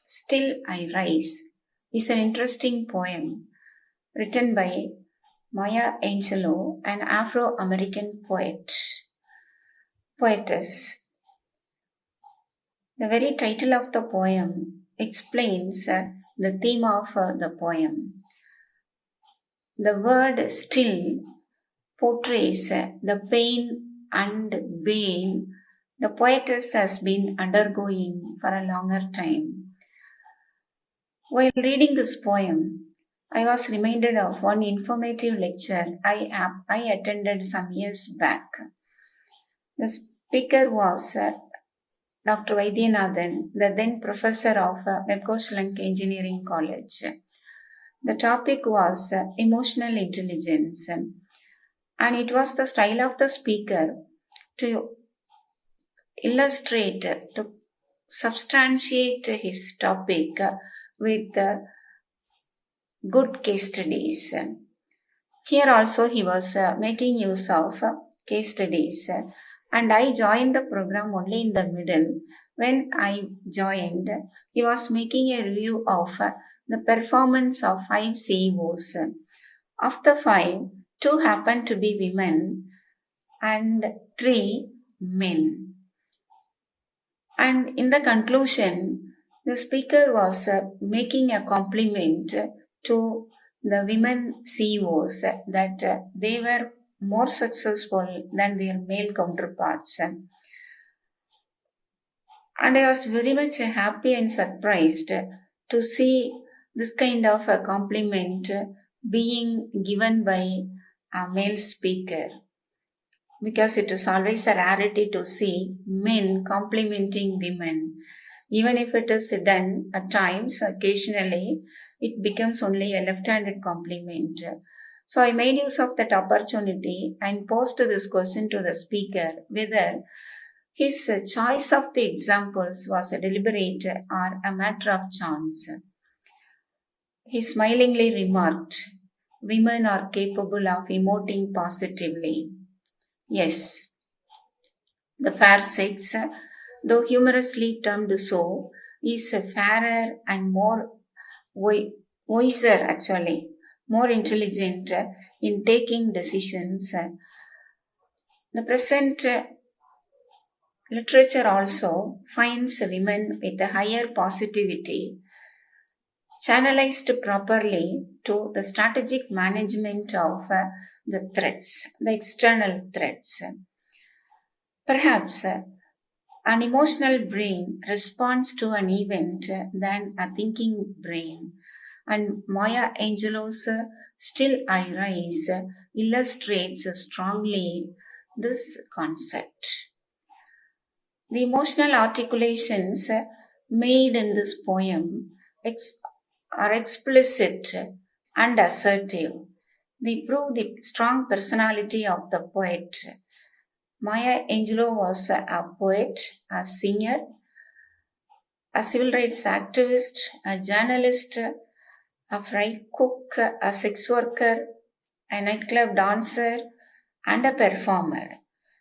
Still I Rise is an interesting poem written by Maya Angelou, an Afro-American poetess. The very title of the poem explains the theme of the poem. The word still portrays the pain and pain the poetess has been undergoing for a longer time. While reading this poem, I was reminded of one informative lecture I attended some years back. The speaker was Dr. Vaidyanathan, the then professor of Webkoshlank Engineering College. The topic was emotional intelligence, and it was the style of the speaker to illustrate, to substantiate his topic with good case studies. Here also he was making use of case studies, and I joined the program only in the middle. When I joined, he was making a review of the performance of 5 CEOs. Of the 5, 2 happened to be women and 3 men. And in the conclusion, the speaker was making a compliment to the women CEOs that they were more successful than their male counterparts. And I was very much happy and surprised to see this kind of a compliment being given by a male speaker, because it is always a rarity to see men complimenting women. Even if it is done at times, occasionally, it becomes only a left-handed compliment. So I made use of that opportunity and posed this question to the speaker whether his choice of the examples was deliberate or a matter of chance. He smilingly remarked, "Women are capable of emoting positively." Yes, the fair sex, though humorously termed so, is fairer and more wiser actually, more intelligent in taking decisions. The present literature also finds women with a higher positivity channelized properly to the strategic management of the threats, the external threats. Perhaps an emotional brain responds to an event than a thinking brain, and Maya Angelou's Still I Rise illustrates strongly this concept. The emotional articulations made in this poem are explicit and assertive. They prove the strong personality of the poet. Maya Angelou was a poet, a singer, a civil rights activist, a journalist, a fry cook, a sex worker, a nightclub dancer, and a performer.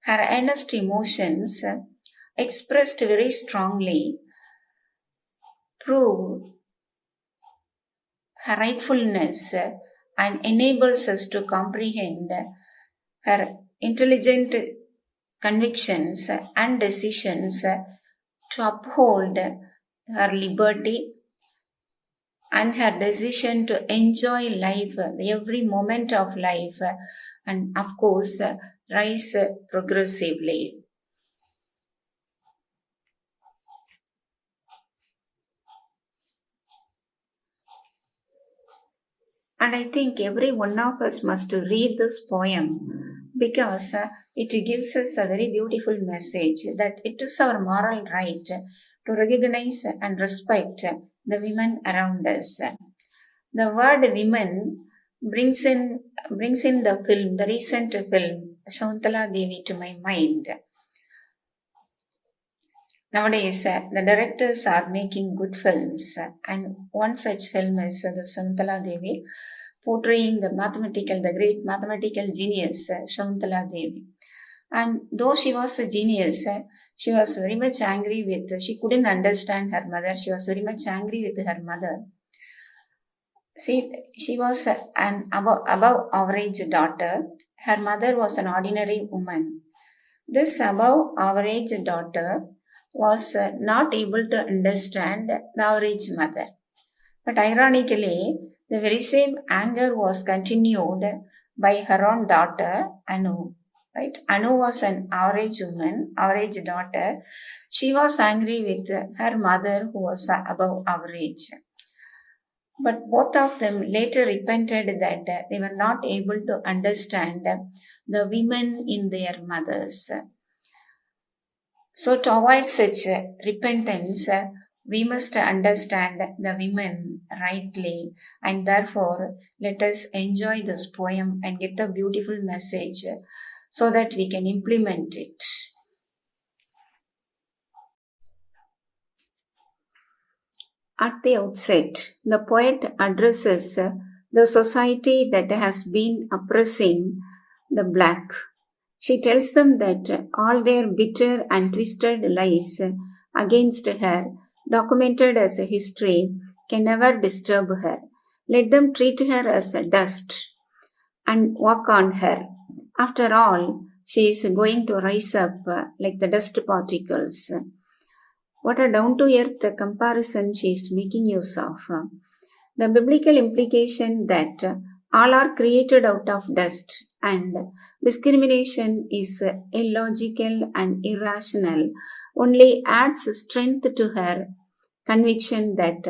Her earnest emotions, expressed very strongly, prove her rightfulness and enables us to comprehend her intelligent convictions and decisions to uphold her liberty and her decision to enjoy life, every moment of life, and of course, rise progressively. And I think every one of us must read this poem because it gives us a very beautiful message that it is our moral right to recognize and respect the women around us. The word women brings in the film, the recent film, Shauntala Devi, to my mind. Nowadays, the directors are making good films, and one such film is the Shauntala Devi, portraying the great mathematical genius, Shauntala Devi. And though she was a genius, She was very much angry she couldn't understand her mother. She was very much angry with her mother. See, she was an above average daughter. Her mother was an ordinary woman. This above average daughter was not able to understand the average mother. But ironically, the very same anger was continued by her own daughter, Anu. Right? Anu was an average woman, average daughter. She was angry with her mother, who was above average. But both of them later repented that they were not able to understand the women in their mothers. So, to avoid such repentance, we must understand the women rightly, and therefore let us enjoy this poem and get the beautiful message so that we can implement it. At the outset, the poet addresses the society that has been oppressing the black. She tells them that all their bitter and twisted lies against her, documented as a history, can never disturb her. Let them treat her as dust and walk on her. After all, she is going to rise up like the dust particles. What a down to earth comparison she is making use of. The biblical implication that all are created out of dust and discrimination is illogical and irrational only adds strength to her conviction that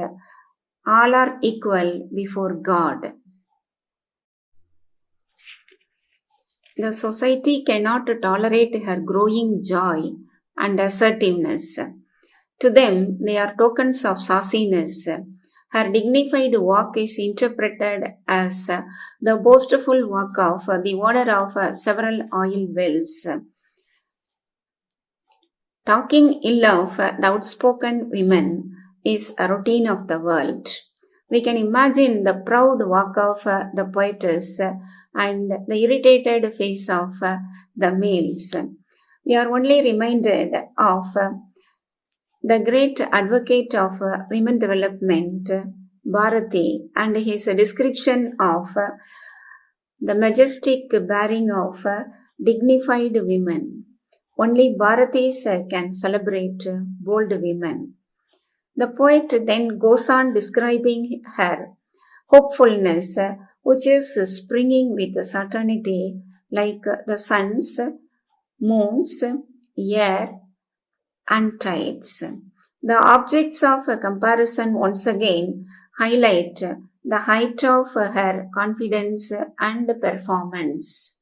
all are equal before God. The society cannot tolerate her growing joy and assertiveness. To them, they are tokens of sauciness. Her dignified walk is interpreted as the boastful walk of the owner of several oil wells. Talking ill of the outspoken women is a routine of the world. We can imagine the proud walk of the poetess and the irritated face of the males. We are only reminded of the great advocate of women development, Bharati, and his description of the majestic bearing of dignified women. Only Bharatis can celebrate bold women. The poet then goes on describing her hopefulness, which is springing with certainty like the suns, moons, air, and tides. The objects of comparison once again highlight the height of her confidence and performance.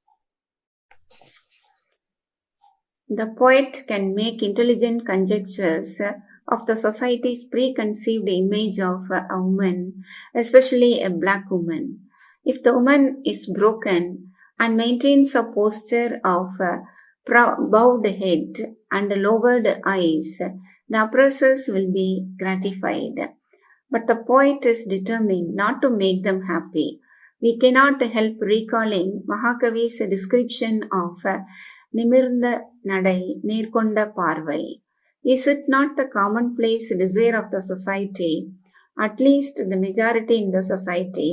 The poet can make intelligent conjectures of the society's preconceived image of a woman, especially a black woman. If the woman is broken and maintains a posture of bowed head and lowered eyes, the oppressors will be gratified. But the poet is determined not to make them happy. We cannot help recalling Mahakavi's description of நிமிர்ந்த நடை நேர்கொண்ட பார்வை. Is it not the commonplace desire of the society, at least the majority in the society,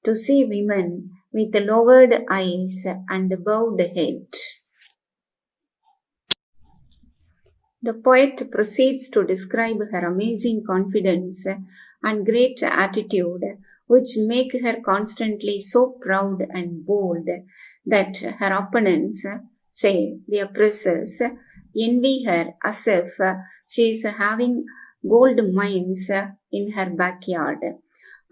to see women with lowered eyes and bowed head? The poet proceeds to describe her amazing confidence and great attitude, which make her constantly so proud and bold that her opponents, say the oppressors, envy her as if she is having gold mines in her backyard.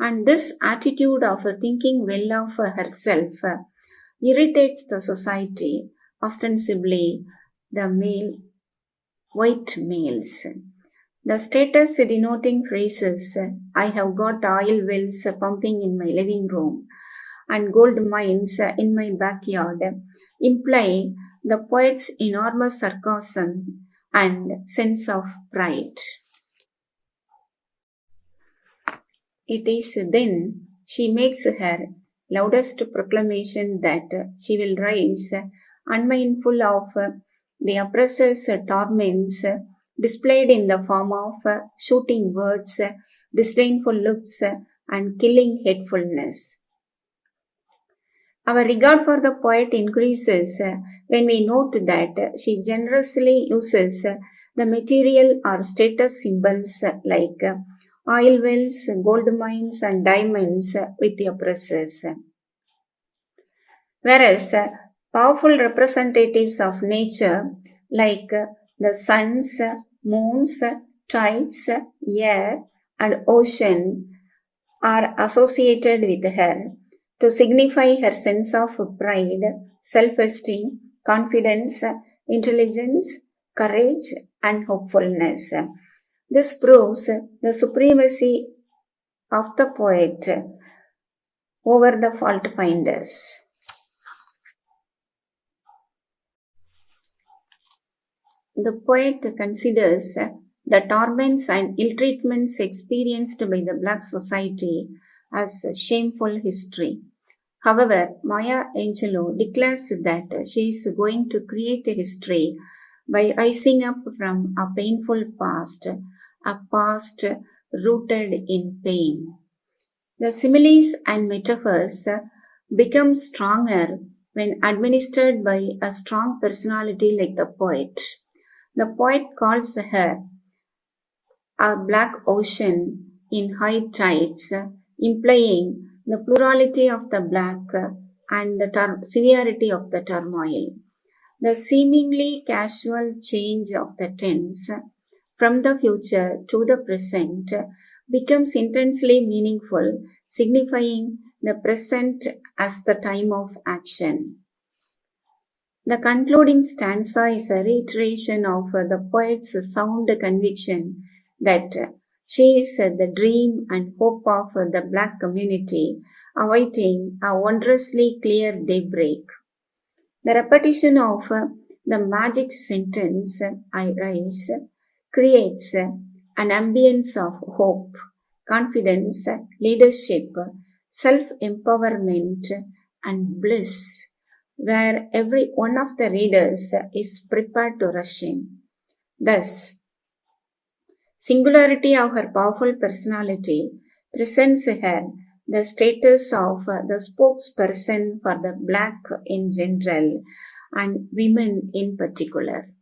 And this attitude of thinking well of herself irritates the society, ostensibly the white males. The status denoting phrases, I have got oil wells pumping in my living room and gold mines in my backyard, imply the poet's enormous sarcasm and sense of pride. It is then she makes her loudest proclamation that she will rise, unmindful of the oppressor's torments displayed in the form of shooting words, disdainful looks, and killing hatefulness. Our regard for the poet increases when we note that she generously uses the material or status symbols like oil wells, gold mines, and diamonds with the oppressors. Whereas powerful representatives of nature like the suns, moons, tides, air, and ocean are associated with her to signify her sense of pride, self esteem, confidence, intelligence, courage, and hopefulness. This proves the supremacy of the poet over the fault finders. The poet considers the torments and ill treatments experienced by the black society as shameful history. However, Maya Angelou declares that she is going to create a history by rising up from a painful past, a past rooted in pain. The similes and metaphors become stronger when administered by a strong personality like the poet. The poet calls her a black ocean in high tides, implying the plurality of the black and the severity of the turmoil. The seemingly casual change of the tense from the future to the present becomes intensely meaningful, signifying the present as the time of action. The concluding stanza is a reiteration of the poet's sound conviction that she is the dream and hope of the black community, awaiting a wondrously clear daybreak. The repetition of the magic sentence, I rise, creates an ambience of hope, confidence, leadership, self empowerment, and bliss, where every one of the readers is prepared to rush in. Thus, singularity of her powerful personality presents her the status of the spokesperson for the black in general and women in particular.